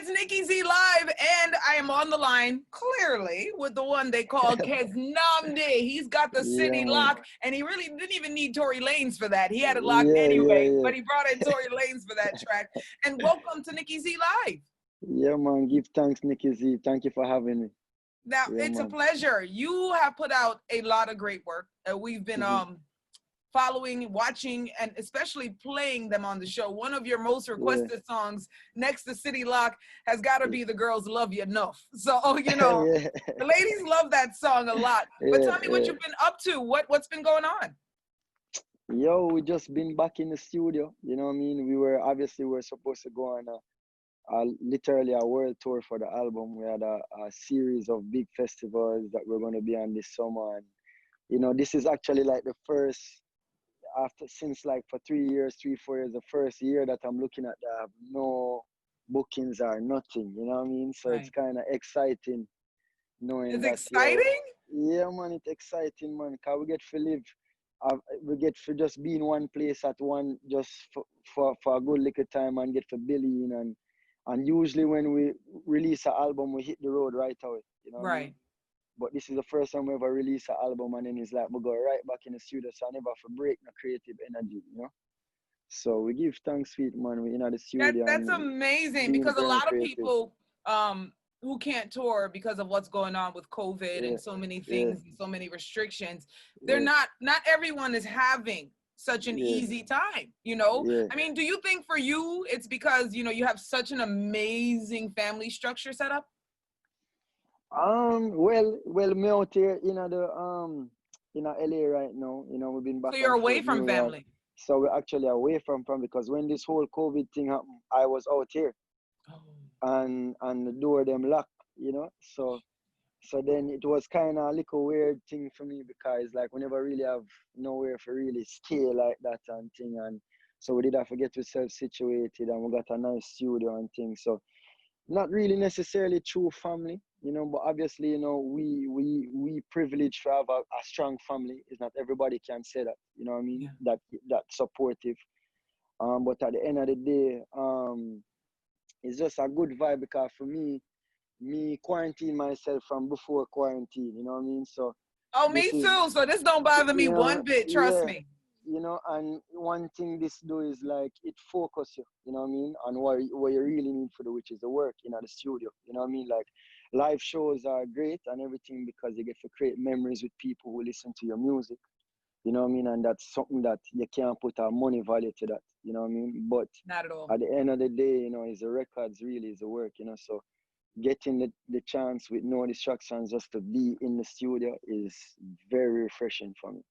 It's Nikki Z live, and I am on the line clearly with the one they call Keznamdi. He's got the city Yeah, man. lock, and he really didn't even need Tory Lanez for that. He had it locked Yeah, yeah, anyway, yeah. but he brought in Tory Lanez for that track. And welcome to Nikki Z live. Yeah, man. Give thanks, Nikki Z. Thank you for having me. Now Yeah, it's a man. pleasure. You have put out a lot of great work. We've been Hmm. following, watching, and especially playing them on the show. One of your most Yeah. requested songs next to City Lock has got to be The Girls Love You Enough. So, Yeah, the ladies love that song a lot. But yeah, tell me what yeah. you've been up to. What's been going on? Yo, we just been back in the studio. You know what I mean? We were supposed to go on literally a world tour for the album. We had a series of big festivals that we're going to be on this summer. And, this is actually like the first, after since like for 3 years, 4 years, the first year that I'm looking at that I have no bookings or nothing, you know what I mean? So it's Right. kind of exciting knowing It's that, yo, exciting? yeah, man, it's exciting, man, because we get to live, we get to just be in one place at one, just for a good little time and get to build in. And usually when we release an album, we hit the road right away, you know what I mean? Right. But this is the first time we ever release an album, and then it's like we go right back in the studio, so I never have to break the creative energy, you know? So we give thanks for it, man. We in the studio That's and amazing being because a very lot of creative. people who can't tour because of what's going on with COVID Yeah, and so many yeah, things and so many restrictions, they're yeah, not everyone is having such an yeah, easy time. yeah. I mean, do you think for you it's because you have such an amazing family structure set up? Well, me out here in LA right now. We've been So back you're and away forth from New York, family. so we're actually away from because when this whole COVID thing happened, I was out here Oh, and the door them locked, so. So then it was kind of a little weird thing for me because like we never really have nowhere for really stay like that and thing. And so we did have to get ourselves situated and we got a nice studio and things. So not really necessarily true family, but obviously, we privileged to have a strong family. It's not everybody can say that, you know what I mean? yeah. That supportive. But at the end of the day, it's just a good vibe because for me quarantine myself from before quarantine, you know what I mean? So Oh, me this is, too. So this don't bother me one bit. Trust yeah, me. and one thing this do is like it focus you, you know what I mean, on what you really need for the which is the work in the studio, you know what I mean? Like live shows are great and everything because you get to create memories with people who listen to your music, you know what I mean? And that's something that you can't put a money value to that, you know what I mean? But Not at all. at the end of the day, is the records really is the work, so getting the chance with no distractions just to be in the studio is very refreshing for me.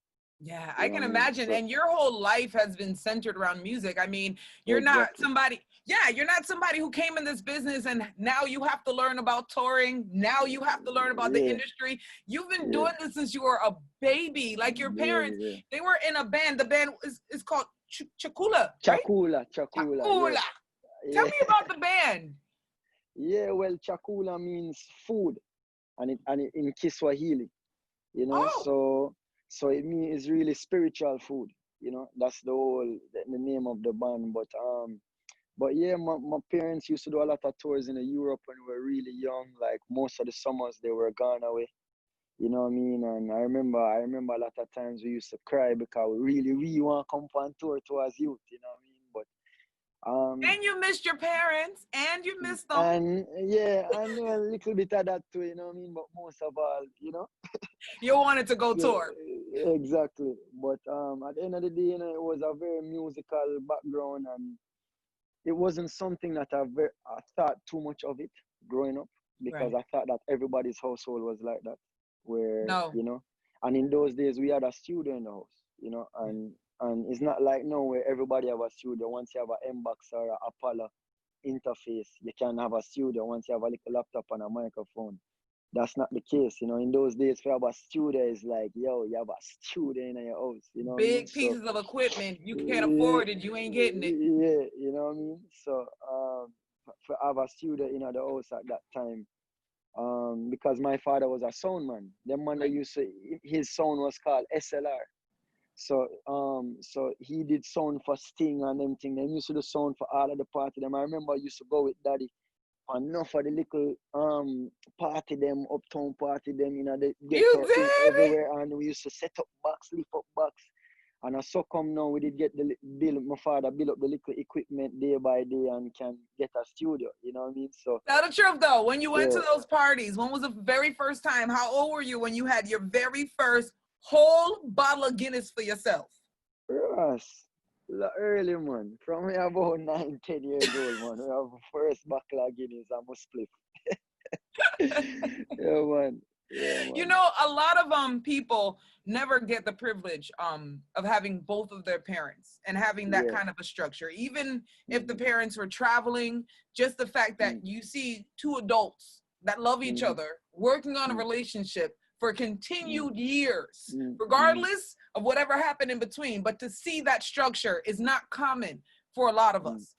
Yeah, You I know what can I mean? imagine. So And your whole life has been centered around music. I mean, exactly. you're not somebody who came in this business and now you have to learn about touring. Now you have to learn about the Yeah, industry. You've been yeah, doing this since you were a baby. Like your yeah, parents, yeah. they were in a band. The band is called Chakula, right? Chakula, yeah, Chakula. Tell yeah. me about the band. Yeah, well, chakula means food, and it in Kiswahili, Oh, so it means it's really spiritual food, that's the name of the band. But yeah, my parents used to do a lot of tours in Europe when we were really young. Like most of the summers, they were gone away. You know what I mean? And I remember a lot of times we used to cry because we want to come on tour to us youth. You know what I mean? But and you missed your parents and you missed them. and yeah, and a little bit of that too. You know what I mean? But most of all, You wanted to go So tour. exactly. But at the end of the day, it was a very musical background, and it wasn't something that I thought too much of it growing up because Right. I thought that everybody's household was like that, where No. and in those days we had a studio in the house, and it's not like now where everybody have a studio. Once you have a M-Box or a Apollo interface, you can have a studio. Once you have a little laptop and a microphone, that's not the case. In those days, for a studio is like, yo, you have a studio in your house. You know what I mean? Big So pieces of equipment. You can't yeah, afford it. You ain't getting it. yeah, you know what I mean. So for have a studio in the house at that time, because my father was a sound man. The man that Right. used to his sound was called SLR. So he did sound for Sting and them thing. They used to do sound for all of the party. Them I remember I used to go with daddy enough of the little party them, uptown party them, you know, the You ghetto in did? everywhere, and we used to set up box, lift up box. And I so come now we did get the build my father build up the little equipment day by day and can get a studio, you know what I mean? So Tell the truth though, when you went yeah. to those parties, when was the very first time? How old were you when you had your very first whole bottle of Guinness for yourself? Ross, early man. From me about 9, 10 years old, man. We have first buckle of Guinness and must split. Yeah, man. Yeah, You man. know, a lot of people never get the privilege of having both of their parents and having that Yeah. kind of a structure. Even if the parents were traveling, just the fact that you see two adults that love each other working on a relationship for continued years, regardless of whatever happened in between. But to see that structure is not common for a lot of us.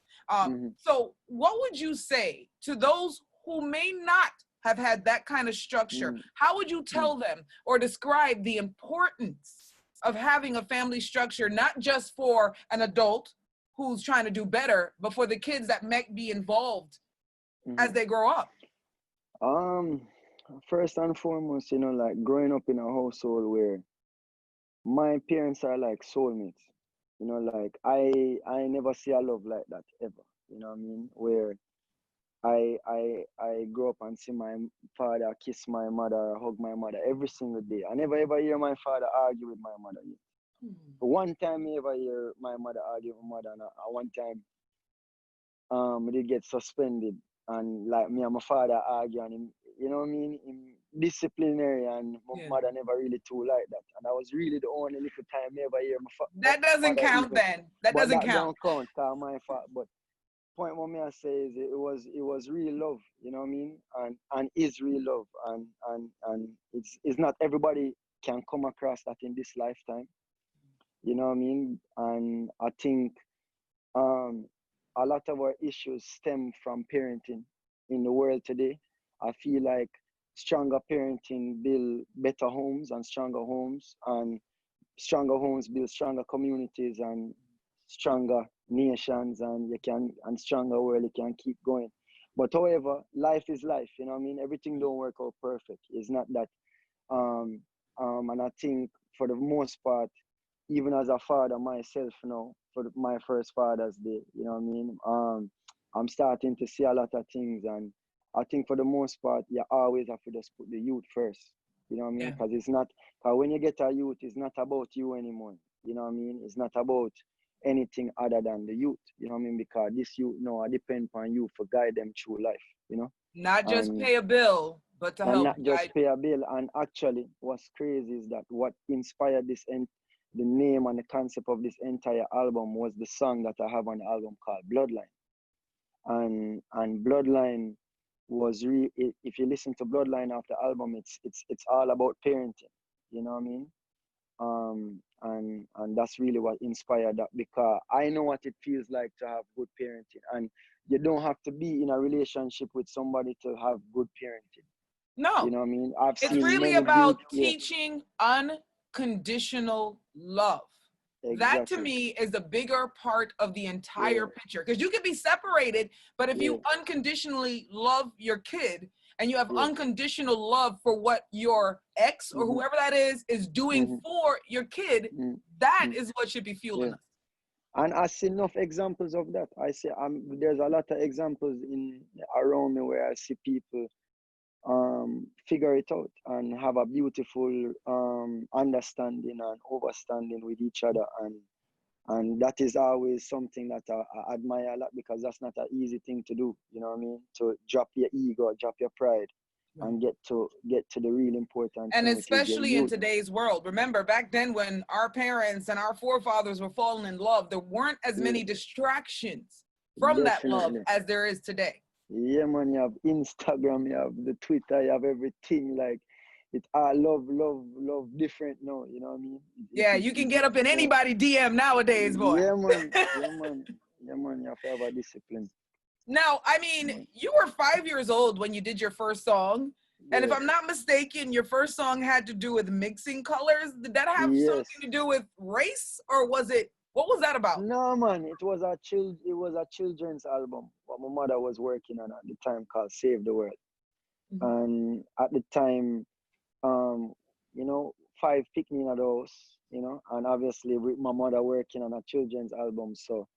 So what would you say to those who may not have had that kind of structure? How would you tell them or describe the importance of having a family structure, not just for an adult who's trying to do better, but for the kids that might be involved as they grow up? First and foremost, you know, like growing up in a household where my parents are like soulmates. You know, like I never see a love like that ever. You know what I mean? Where I grew up and see my father kiss my mother, hug my mother every single day. I never ever hear my father argue with my mother yet. But one time I ever hear my mother argue with my mother, and one time I did get suspended, and like me and my father argue, and him, you know what I mean, him disciplinary, and my mother never really too like that. And that was really the only little time I ever hear that doesn't mother count even, then. That but doesn't that count. don't count, cause my father, but point what me I say is it was real love, you know what I mean, and is real love, and it's not everybody can come across that in this lifetime, you know what I mean, and I think a lot of our issues stem from parenting in the world today. I feel like stronger parenting build better homes, and stronger homes build stronger communities and stronger nations, and you can and stronger world, you can keep going. But however, life is life, you know what I mean? Everything don't work out perfect. It's not that um and I think for the most part, even as a father myself now, for my first Father's Day, you know what I mean? I'm starting to see a lot of things, and I think for the most part, you always have to just put the youth first. You know what I mean? Because it's not, because when you get a youth, it's not about you anymore. You know what I mean? It's not about anything other than the youth. You know what I mean? Because this youth now, I depend on you for guide them through life. You know, Not just pay a bill, but to and help not just guide. pay a bill. And actually, what's crazy is that what inspired this and the name and the concept of this entire album was the song that I have on the album called Bloodline. And Bloodline was if you listen to Bloodline of the album, it's all about parenting. You know what I mean? And that's really what inspired that, because I know what it feels like to have good parenting, and you don't have to be in a relationship with somebody to have good parenting. No, You know what I mean? I've it's seen really many about yeah, teaching unconditional love. That to exactly. me is the bigger part of the entire Yeah, picture, because you can be separated, but if yeah, you unconditionally love your kid and you have yeah. unconditional love for what your ex or Mm-hmm, whoever that is doing mm-hmm, for your kid, that mm-hmm, is what should be fueling yeah. us. And I see enough examples of that. I see there's a lot of examples in around me where I see people figure it out and have a beautiful understanding and overstanding with each other, and that is always something that I admire a lot, because that's not an easy thing to do, you know what I mean, to drop your ego, drop your pride, and get to the real important And thing, which is your especially in youth. today's world, remember back then when our parents and our forefathers were falling in love, there weren't as Yeah, many distractions from that love definitely. as there is today. Yeah, man, you have Instagram, you have the Twitter, you have everything. Like, it's all love, love, love different now. You know what I mean? Yeah, you can get up in Yeah, anybody DM nowadays, boy. yeah, man, yeah, man, yeah, man. You have to have a discipline. Now, I mean, Man. you were 5 years old when you did your first song. And if Yeah, I'm not mistaken, your first song had to do with mixing colors. Did that have yes. something to do with race, or was it What was that about? No man, it was a children's album what my mother was working on at the time called Save the World. And at the time, um, you know, five picnic in the house, you know, and obviously with my mother working on a children's album, so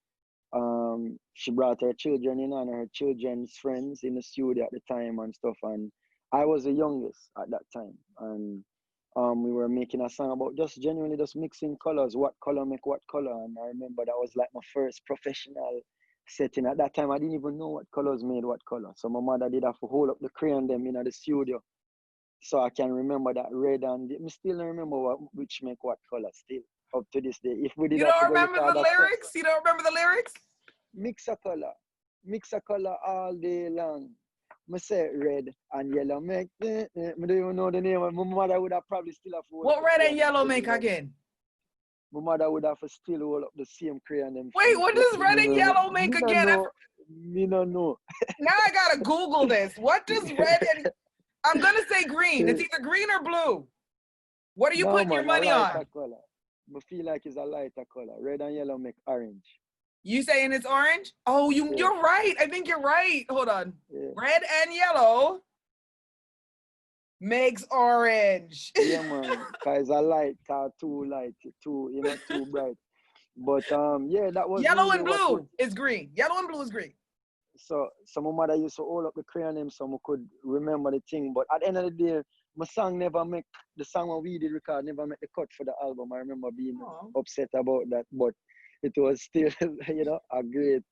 she brought her children in and her children's friends in the studio at the time and stuff. And I was the youngest at that time. And we were making a song about just genuinely just mixing colors, what color make what color. And I remember that was like my first professional setting. At that time, I didn't even know what colors made what color. So my mother did have to hold up the crayon them in the studio. So I can remember that red and I still don't remember which make what color still up to this day. If we did You have to don't go remember record the that song, lyrics? You don't remember the lyrics? mix a color all day long. I say red and yellow make. I don't even know the name. My mother would have probably still have to hold up What the red and crayon yellow them make still, again? my mother would have to still hold up the same crayon them. Wait, what does red and yellow make again? Me no know. Now I gotta Google this. What does red and I'm gonna say green. It's either green or blue. What are you No putting your man, money a on? lighter color. I feel like it's a lighter color. Red and yellow make orange. You saying it's orange? Oh, Yeah. you're right. I think you're right. Hold on. Yeah. Red and yellow makes orange. Yeah man, cause a light too light, too bright. But yeah, that was Yellow really and what blue is green. Yellow and blue is green. so my mother used to hold up the crayon name so I could remember the thing. But at the end of the day, my song never make the song when we did record never make the cut for the album. I remember being upset about that, but it was still a great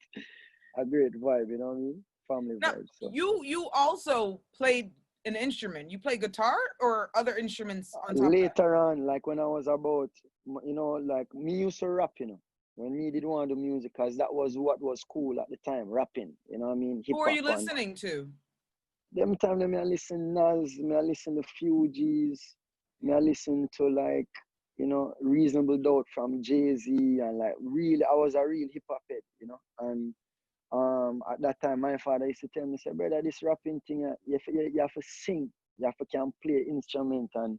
vibe, you know what I mean? Family Now, vibe. So you also played an instrument. You play guitar or other instruments on top of that? later on, like when I was about, like me used to rap, when me did want to do music, cause that was what was cool at the time, rapping, you know what I mean? Hip Who are hop. you listening to? Them time me I listen Nas, me I listen to Fugees, me I listen to like, Reasonable Doubt from Jay-Z, and like really, I was a real hip hop head, and at that time my father used to tell me, say, brother, this rapping thing, you have to sing, you have to can play instrument, and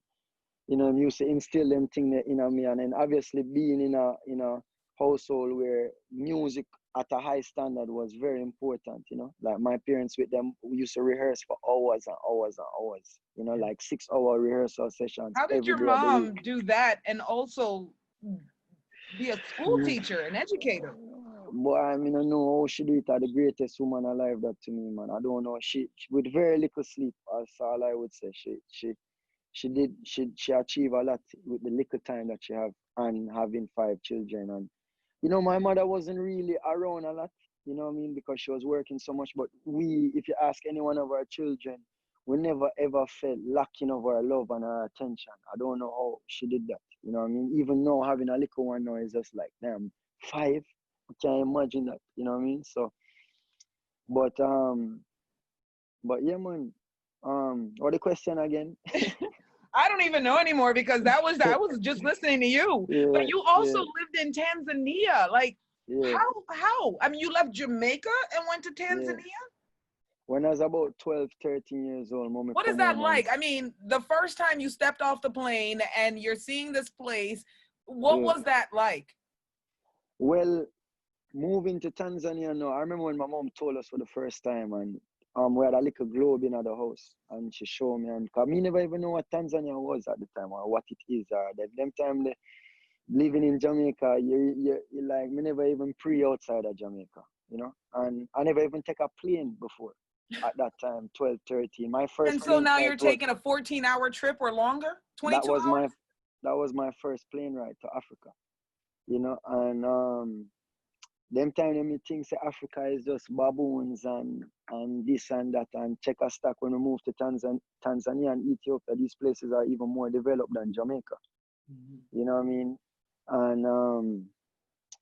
he used to instill them thing in me, and then obviously being in a household where music at a high standard was very important, like my parents with them, we used to rehearse for hours and hours and hours, like 6 hour rehearsal sessions. How did your every day of the mom week. do that and also be a school teacher, an educator? Boy, I mean, I know how she did it. The greatest woman alive, that to me, man. I don't know. She with very little sleep, that's all I would say. She achieved a lot with the little time that she have, and having 5 children. And my mother wasn't really around a lot, you know what I mean, because she was working so much. But if you ask any one of our children, we never ever felt lacking of her love and her attention. I don't know how she did that, you know what I mean. Even now, having a little one now is just like, damn, 5. I can't imagine that, you know what I mean. So, but yeah, man. What the question again? I don't even know anymore because I was just listening to you. Yeah, but you also yeah, lived in Tanzania. Like yeah, how? I mean, you left Jamaica and went to yeah. Tanzania? When I was about 12, 13 years old, mommy What is come that home and like? I mean, the first time you stepped off the plane and you're seeing this place, what yeah. was that like? Well, moving to Tanzania now, I remember when my mom told us for the first time, and we had a little globe in the house, and she showed me, and cause me never even know what Tanzania was at the time or what it is. Them time living in Jamaica, you like me never even pre outside of Jamaica, and I never even take a plane before at that time, 12, 13. My first And so plane now flight you're taking a 14-hour trip or longer? 22 hours? that was my first plane ride to Africa, and them time them think say Africa is just baboons and this and that, and check a stack. When we moved to Tanzania and Ethiopia, these places are even more developed than Jamaica. You know what I mean? And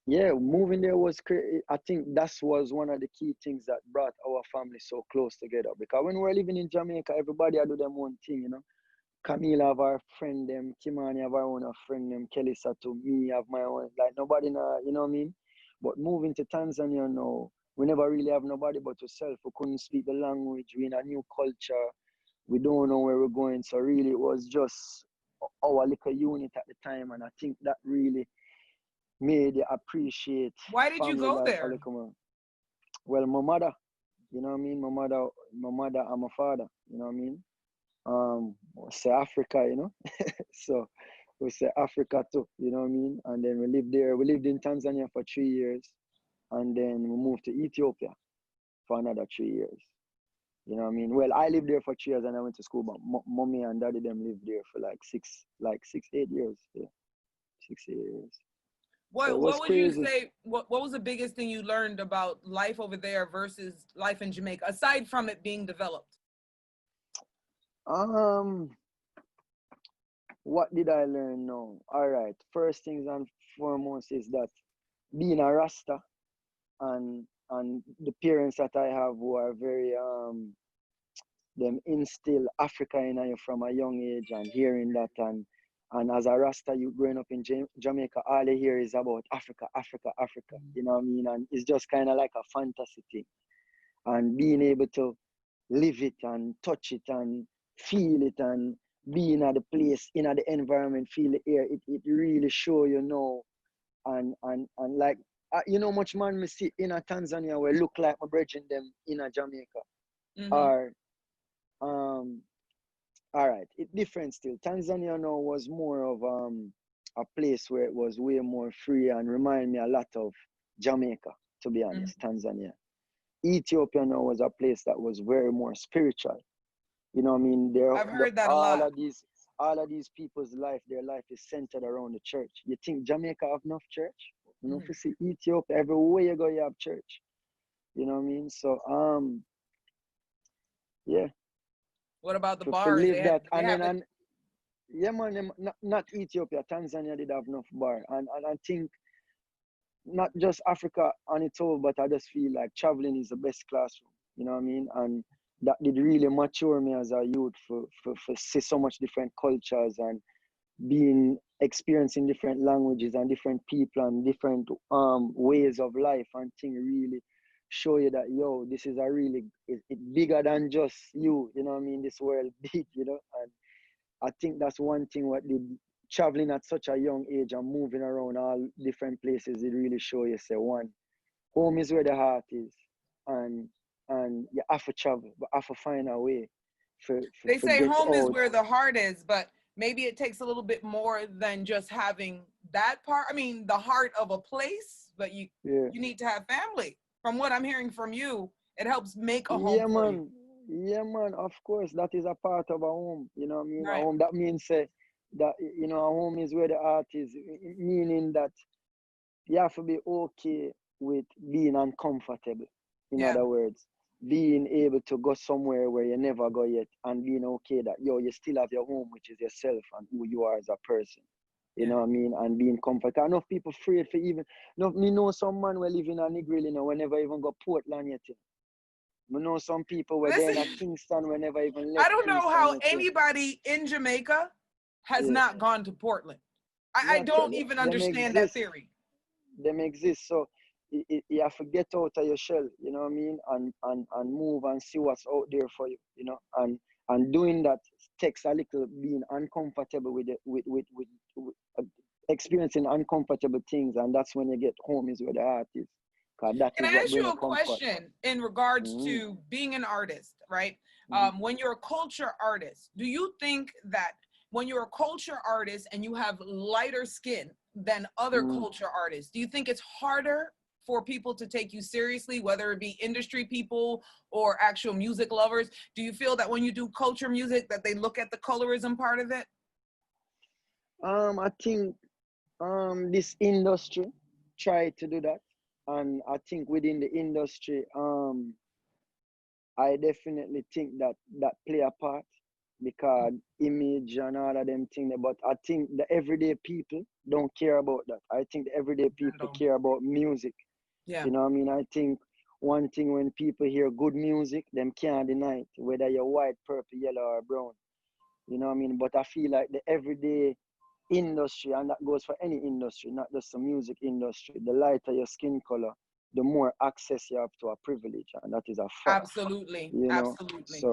yeah, moving there was I think that was one of the key things that brought our family so close together. Because when we were living in Jamaica, everybody had do their own thing, Camila have our friend them, Kimani have our own friend them, Kelly Sato, me have my own, like nobody you know what I mean? But moving to Tanzania now, we never really have nobody but yourself. We couldn't speak the language, we in a new culture, we don't know where we're going. So really it was just our little unit at the time, and I think that really made you appreciate Why did you family go life a there? little more. Well, my mother, you know what I mean? My mother and my father, you know what I mean? We say Africa, you know? So we say Africa too, you know what I mean? And then we lived there. We lived in Tanzania for 3 years. And then we moved to Ethiopia for another 3 years. You know what I mean? Well, I lived there for 3 years and I went to school, but mommy and daddy them lived there for like 8 years. Yeah, 6 8 years. So it What was would you crazy. say? What was the biggest thing you learned about life over there versus life in Jamaica, aside from it being developed? Um, what did I learn now? All right. First things and foremost is that being a Rasta and the parents that I have who are very them instill Africa in you from a young age and hearing that and as a Rasta you growing up in Jamaica, all you hear is about Africa, Africa, Africa. You know what I mean? And it's just kind of like a fantasy thing. And being able to live it and touch it and feel it and being at the place, in the environment, feel the air, it really show you know. And like, you know much man me see in a Tanzania where look like my brethren them in a Jamaica. Mm-hmm. Or, all right, it different still. Tanzania now was more of a place where it was way more free and remind me a lot of Jamaica, to be honest, Tanzania. Ethiopia now was a place that was very more spiritual. You know what I mean? I've heard that a lot. All of these people's life, their life is centered around the church. You think Jamaica have enough church? You know, if you see Ethiopia, everywhere you go, you have church. You know what I mean? So yeah. What about the To bars? live that And yeah man, not Ethiopia, Tanzania did have enough bar. And I think not just Africa on its own, but I just feel like traveling is the best classroom. You know what I mean? And that did really mature me as a youth for see so much different cultures and being experiencing different languages and different people and different ways of life and thing really show you that yo, this is a really it bigger than just you know what I mean? This world big, you know, and I think that's one thing what did traveling at such a young age and moving around all different places, it really show you say one, home is where the heart is, and you have to travel, but have to find a way they for say get home is out. where the heart is, but maybe it takes a little bit more than just having that part. I mean, the heart of a place, but you need to have family. From what I'm hearing from you, it helps make a home for you. Yeah man, of course that is a part of a home, you know what I mean? A Right. home, that means say that you know a home is where the heart is, meaning that you have to be okay with being uncomfortable. In Yeah. other words, being able to go somewhere where you never go yet and being okay that yo, you still have your home, which is yourself and who you are as a person. You know what I mean? And being comfortable. Enough people afraid for even no, me know some man will live in a Negril, you know, we never even go Portland yet. We know some people were there Listen, in Kingston, we never even I left don't know Kingston how yet. anybody in Jamaica has Yeah. not gone to Portland. Yeah, I I tell don't you, even them understand that exist. theory. Them exist. So you have to get out of your shell, you know what I mean, and move and see what's out there for you, you know, and doing that takes a little being uncomfortable with it, with experiencing uncomfortable things, and that's when you get home is where the heart is, because that Can is I what ask you brings a comfort. question in regards Mm-hmm. to being an artist, right? Mm-hmm. When you're a culture artist, do you think that when you're a culture artist and you have lighter skin than other Mm-hmm. culture artists, do you think it's harder for people to take you seriously, whether it be industry people or actual music lovers? Do you feel that when you do culture music that they look at the colorism part of it? I think this industry tried to do that, and I think within the industry, I definitely think that play a part because image and all of them things. But I think the everyday people don't care about that. I think the everyday people care about music. Yeah. You know what I mean? I think one thing when people hear good music, them can't deny it, whether you're white, purple, yellow, or brown. You know what I mean? But I feel like the everyday industry, and that goes for any industry, not just the music industry, the lighter your skin color, the more access you have to a privilege, and that is a fact. Absolutely. You know, Absolutely.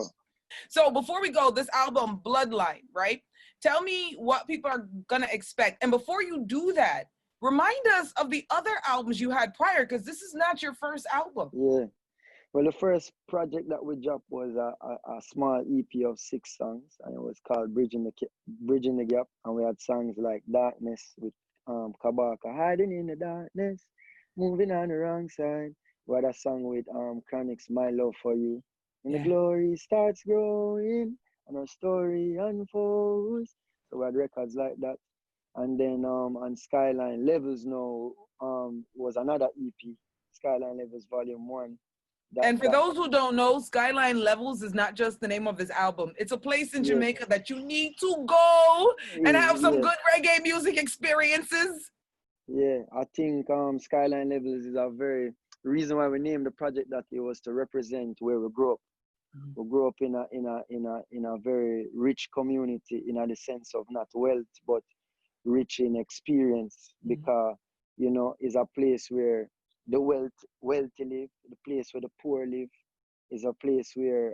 So before we go, this album, Bloodline, right? Tell me what people are gonna expect. And before you do that, Remind us of the other albums you had prior, because this is not your first album. Yeah. Well, the first project that we dropped was a small EP of 6 songs, and it was called Bridging the Gap. And we had songs like Darkness with Kabaka, Hiding in the Darkness, Moving on the Wrong Side. We had a song with Chronix, My Love for You. And the glory starts growing, and our story unfolds. So we had records like that. And then on Skyline Levels now was another EP, Skyline Levels Volume 1. And for those who don't know, Skyline Levels is not just the name of his album. It's a place in Jamaica that you need to go and have some good reggae music experiences. Yeah, I think Skyline Levels is a very reason why we named the project that it was to represent where we grew up. We grew up in a very rich community in the sense of not wealth but rich in experience, because you know it's a place where the wealthy live, the place where the poor live, is a place where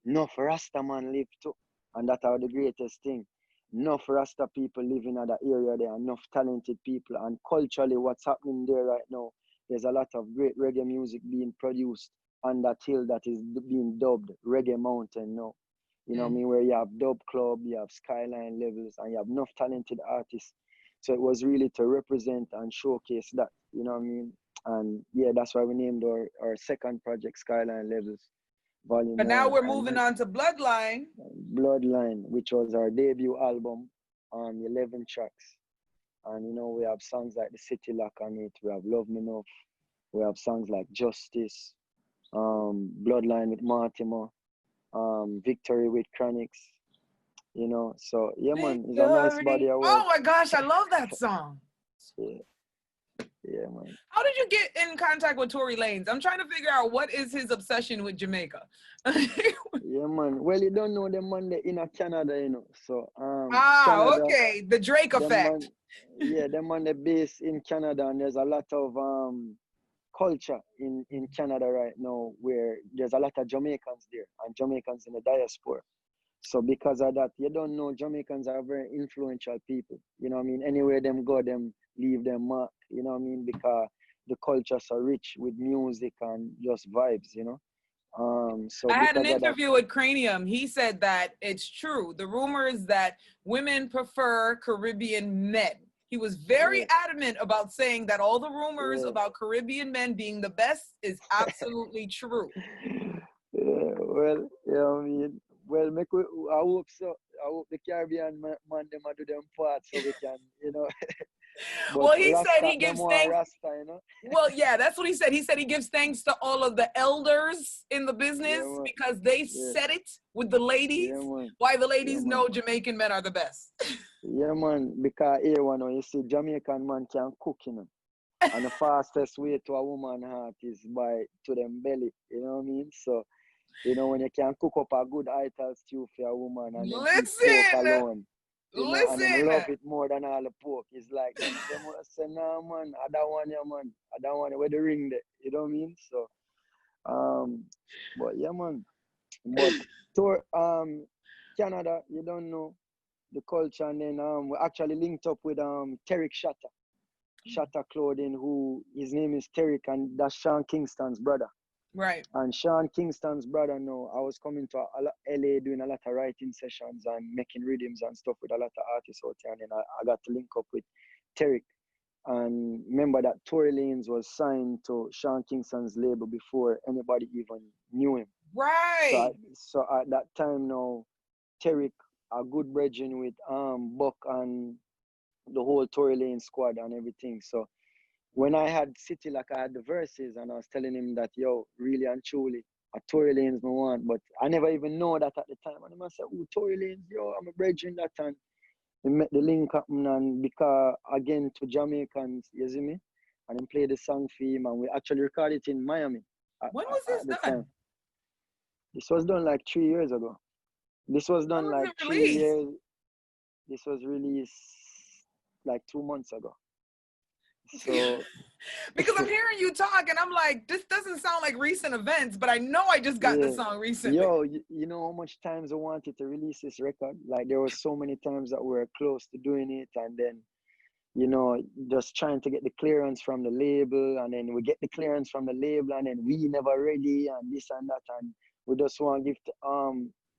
enough Rasta man live too, and that are the greatest thing. Enough Rasta people live in that area there, enough talented people, and culturally what's happening there right now, there's a lot of great reggae music being produced on that hill that is being dubbed Reggae Mountain now. You know what I mean? Where you have Dub Club, you have Skyline Levels, and you have enough talented artists. So it was really to represent and showcase that, you know what I mean? And yeah, that's why we named our second project Skyline Levels Volume 1. But now we're moving on to Bloodline. Bloodline, which was our debut album, 11 tracks. And you know, we have songs like The City Lock on it, we have Love Me Enough, we have songs like Justice, Bloodline with Mortimer, Victory with Chronix, you know. So yeah, man, it's a nice body of work. Oh my gosh, I love that song. Yeah, man. How did you get in contact with Tory Lanez? I'm trying to figure out what is his obsession with Jamaica. Yeah, man. Well, you don't know them man in Canada, you know. So Canada, okay, the Drake effect. Them man they based in Canada, and there's a lot of culture in Canada right now where there's a lot of Jamaicans there and Jamaicans in the diaspora. So because of that, you don't know, Jamaicans are very influential people. You know what I mean? Anywhere them go, them leave them mark. You know what I mean? Because the culture so rich with music and just vibes, you know? So I had an interview with Cranium. He said that it's true. The rumor is that women prefer Caribbean men. He was very adamant about saying that all the rumors about Caribbean men being the best is absolutely true. Yeah, well, you know what I mean? Well, I hope so. I hope the Caribbean man them do them part so we can, you know. Well, he said he gives thanks. Rasta, you know? Well, yeah, that's what he said. He said he gives thanks to all of the elders in the business because they said it with the ladies. Why the ladies know Jamaican men are the best. Yeah, man. Because here, you see, Jamaican man can cook, you know. And the fastest way to a woman's heart is to them belly. You know what I mean? So, you know, when you can cook up a good ital stew for a woman and then eat pork alone, you know, and them love it more than all the pork. It's like them say, nah, man, I don't want you, man. I don't want you. Where the ring there? You know what I mean? So, but yeah, man. But to Canada, you don't know the culture, and then we actually linked up with Terry Shatter Clothing, who his name is Terry, and that's Sean Kingston's brother. Right. And Sean Kingston's brother, no, I was coming to LA doing a lot of writing sessions and making rhythms and stuff with a lot of artists out there. And then I got to link up with Terry. And remember that Tory Lanez was signed to Sean Kingston's label before anybody even knew him. Right. So at that time now, Terry, a good brethren with Buck and the whole Tory Lanez squad and everything. So when I had City, like I had the verses, and I was telling him that, yo, really and truly, a Tory Lanez me want, but I never even know that at the time. And I said, oh, Tory Lanez, yo, I'm a brethren that, and we met the link up, and because, again, to Jamaicans, you see me? And then play the song for him, and we actually recorded it in Miami. When was this done? Time. This was done like 3 years ago. This was done like 3 years. This was released like 2 months ago. So because I'm hearing you talk and I'm like, this doesn't sound like recent events, but I know I just got the song recently. Yo, you know how much times I wanted to release this record? Like there were so many times that we were close to doing it, and then you know, just trying to get the clearance from the label, and then we get the clearance from the label, and then we never ready, and this and that, and we just want to give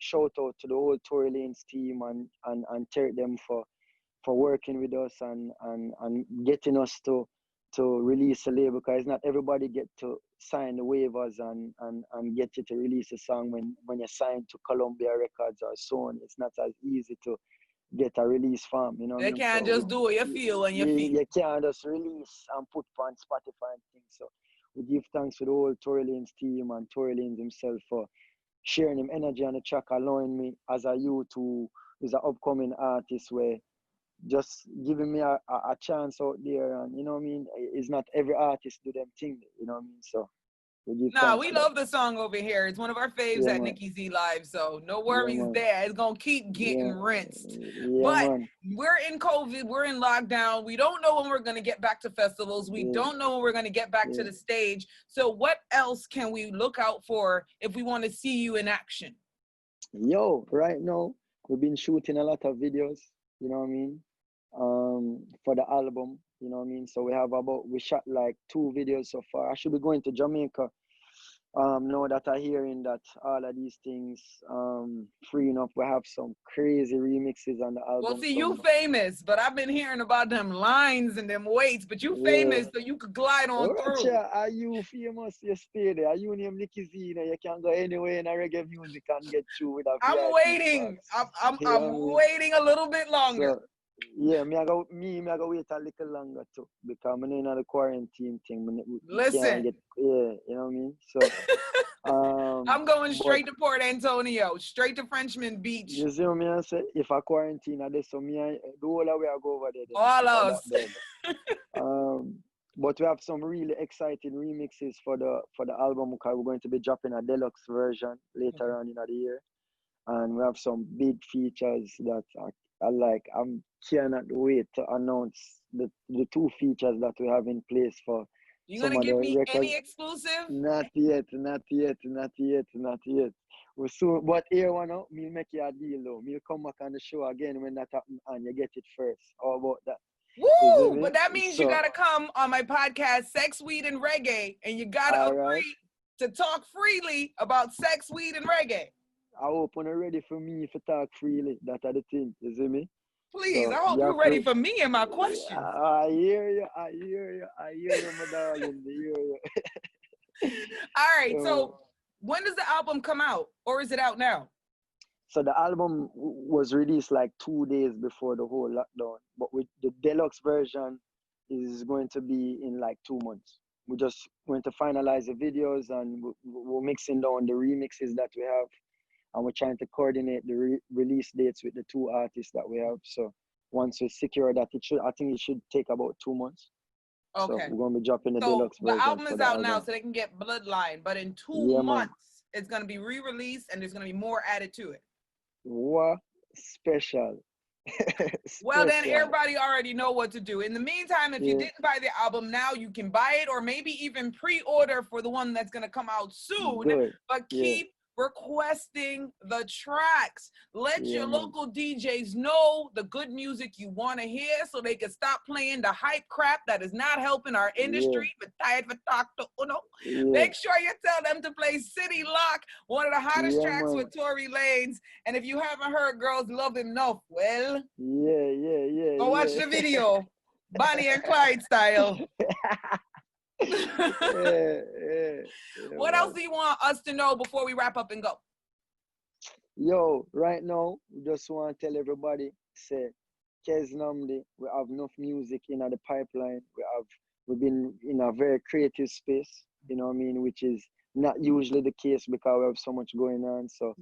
shout out to the whole Tory Lanez team and thank them for working with us and getting us to release a label, because not everybody get to sign the waivers and get you to release a song when you're signed to Columbia Records or Sony. It's not as easy to get a release form, you know. They can't so just do what you feel and you feel. You can't just release and put on Spotify and things. So we give thanks to the whole Tory Lanez team and Tory Lanez himself for sharing him energy on the track, allowing me as a youth who is an upcoming artist, where just giving me a chance out there. And you know what I mean, it's not every artist do them thing, you know what I mean. So we love the song over here. It's one of our faves at Nikki Z Live, so no worries there. It's gonna keep getting rinsed. But we're in COVID, we're in lockdown. We don't know when we're gonna get back to festivals. We don't know when we're gonna get back to the stage. So what else can we look out for if we want to see you in action? Yo, right now we've been shooting a lot of videos, you know what I mean, for the album, you know what I mean. So we shot like 2 videos so far. I should be going to Jamaica now that I'm hearing that all of these things freeing up. We have some crazy remixes on the album. Well, see, you famous, but I've been hearing about them lines and them weights, but you famous, so you could glide on through. Are you famous? You stay there. Are you named Nikki Z? You know, you can go anywhere in a reggae music and get through with a I'm waiting. I'm waiting a little bit longer. So, yeah, me I go wait a little longer too, because I'm in the quarantine thing. Listen, you know what I mean. So, I'm going straight to Port Antonio, straight to Frenchman Beach. You see what I say? If I quarantine, I so me the whole way I go over there. All us. But we have some really exciting remixes for the album, because we're going to be dropping a deluxe version later on in the year, and we have some big features that I like. I cannot wait to announce the 2 features that we have in place for. You gonna give me any exclusive? Not yet. We soon, but here one out, me make you a deal though. Me come back on the show again when that happens, and you get it first. How about that? Woo! But that means you gotta come on my podcast, Sex, Weed, and Reggae, and you gotta agree to talk freely about sex, weed, and reggae. I hope you're ready for me to talk freely. That's the thing. You see me? Please, so, I hope you're ready for me and my questions. I hear you, my darling. I hear you. All right, so when does the album come out, or is it out now? So the album was released like 2 days before the whole lockdown, but with the deluxe version is going to be in like 2 months. We're just going to finalize the videos, and we're mixing down the remixes that we have, and we're trying to coordinate the release dates with the 2 artists that we have. So once we secure that, I think it should take about 2 months. Okay. So we're going to be dropping the deluxe version. The album is out now, so they can get Bloodline, but in 2 months, it's going to be re-released, and there's going to be more added to it. What? Special. Well, then everybody already know what to do. In the meantime, if you didn't buy the album now, you can buy it, or maybe even pre-order for the one that's going to come out soon. Good. But keep requesting the tracks. Let your local DJs know the good music you want to hear, so they can stop playing the hype crap that is not helping our industry. But tired for talk to Uno. Make sure you tell them to play City Lock, one of the hottest tracks with Tory Lanez. And if you haven't heard Girls Love Enough, well, go watch the video, Bonnie and Clyde style. What else do you want us to know before we wrap up and go? Yo, right now, we just want to tell everybody, say, Keznamdi, we have enough music in the pipeline. We've been in a very creative space, you know what I mean, which is not usually the case because we have so much going on. So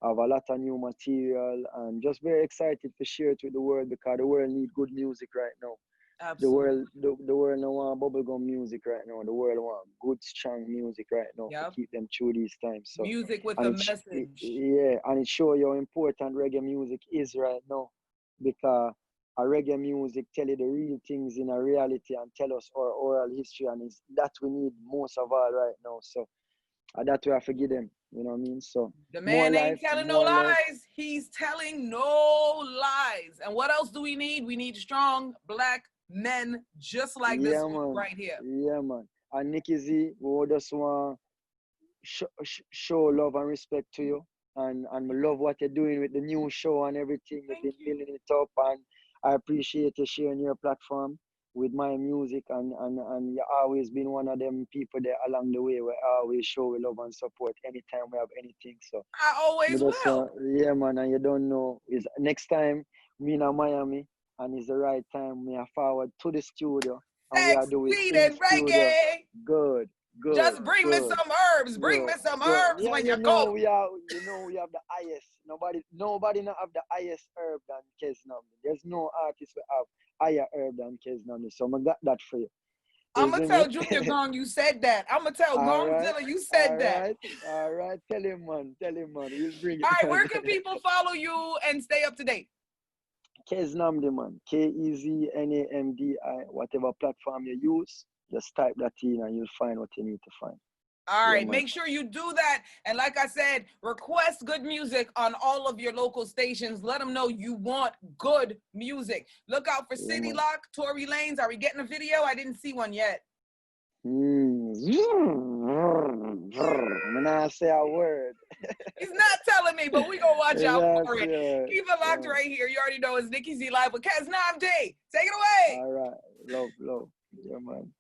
I have a lot of new material, and just very excited to share it with the world, because the world needs good music right now. Absolutely. The world don't want bubblegum music right now. The world want good, strong music right now to keep them through these times. So music with a message. And it shows you how important reggae music is right now, because a reggae music tell you the real things in a reality and tell us our oral history, and it's that we need most of all right now. So that we have to give them, you know what I mean? So the man ain't telling no lies. He's telling no lies. And what else do we need? We need strong Black men just like this one right here. Yeah, man. And Nikki Z, we just want show love and respect to you. And we love what you're doing with the new show and everything. You've been building it up, and I appreciate you sharing your platform with my music, and you've always been one of them people there along the way where I always show love and support anytime we have anything. So I always will. Yeah, man, and you don't know, is next time me in Miami and it's the right time, me are forward to the studio and we are doing in studio. Good. Just bring me some herbs. Bring me some herbs yeah, when you come. We have the highest. Nobody not have the highest herb than Keznamdi. There's no artist who have higher herb than Keznamdi. So I got that for you. I'm gonna tell Junior Gong you said that. I'm gonna tell Gongzilla you said that. All right. Tell him, man. We'll bring it. All right, where can people follow you and stay up to date? Keznamdi, man. Keznamdi. Whatever platform you use, just type that in and you'll find what you need to find. All right, make sure you do that. And like I said, request good music on all of your local stations. Let them know you want good music. Look out for City Lock, Tory Lanez. Are we getting a video? I didn't see one yet. I'm not say a word. He's not telling me, but we gonna watch out for it. Keep it locked right here. You already know it's Nikki Z live with Keznamdi. Take it away. All right. Love. Yeah, man.